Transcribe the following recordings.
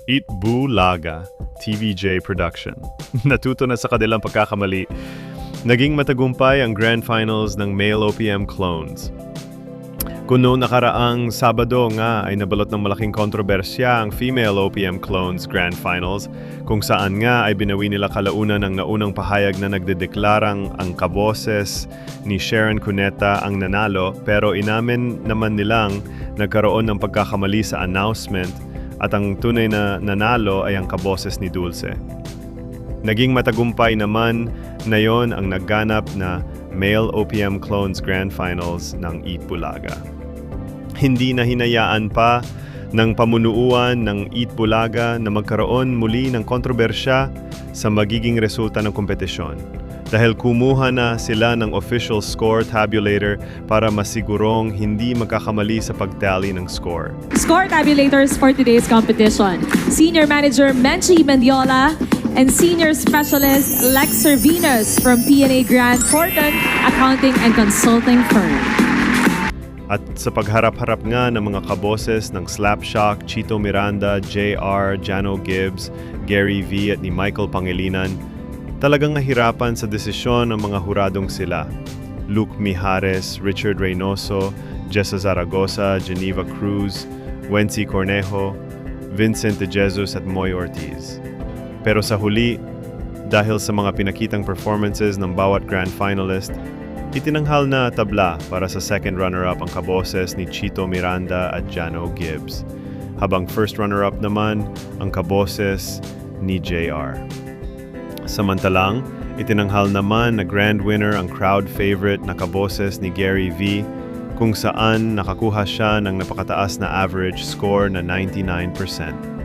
Itbulaga, TVJ Production. Natuto na sa kanilang pagkakamali. Naging matagumpay ang Grand Finals ng Male OPM Clones. Kung noong nakaraang Sabado nga ay nabalot ng malaking kontrobersya ang Female OPM Clones Grand Finals, kung saan nga ay binawi nila kalaunan ng naunang pahayag na nagdedeklarang ang kaboses ni Sharon Cuneta ang nanalo, pero inamin naman nilang nagkaroon ng pagkakamali sa announcement at ang tunay na nanalo ay ang kaboses ni Dulce. Naging matagumpay naman na yon ang nagganap na Male OPM Clones Grand Finals ng Itbulaga. Hindi na hinayaan pa ng pamunuan ng Itbulaga na magkaroon muli ng kontrobersya sa magiging resulta ng kompetisyon, dahil kumuha na sila ng official score tabulator para masigurong hindi magkakamali sa pagtally ng score. Score tabulators for today's competition: Senior Manager Menchie Mendiola and Senior Specialist Lex Servinos from PNA Grant Thornton Accounting and Consulting Firm. At sa pagharap-harap nga ng mga kaboses ng Slapshock, Chito Miranda, JR, Jano Gibbs, Gary V at ni Michael Pangilinan, talagang nahirapan sa desisyon ng mga huradong sila: Luke Mijares, Richard Reynoso, Jessa Zaragoza, Geneva Cruz, Wency Cornejo, Vincent De Jesus at Moy Ortiz. Pero sa huli, dahil sa mga pinakitang performances ng bawat grand finalist, itinanghal na tabla para sa second runner-up ang kaboses ni Chito Miranda at Jano Gibbs, habang first runner-up naman ang kaboses ni JR. Samantalang, itinanghal naman na grand winner ang crowd favorite na kaboses ni Gary V, kung saan nakakuha siya ng napakataas na average score na 99%.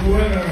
Winner.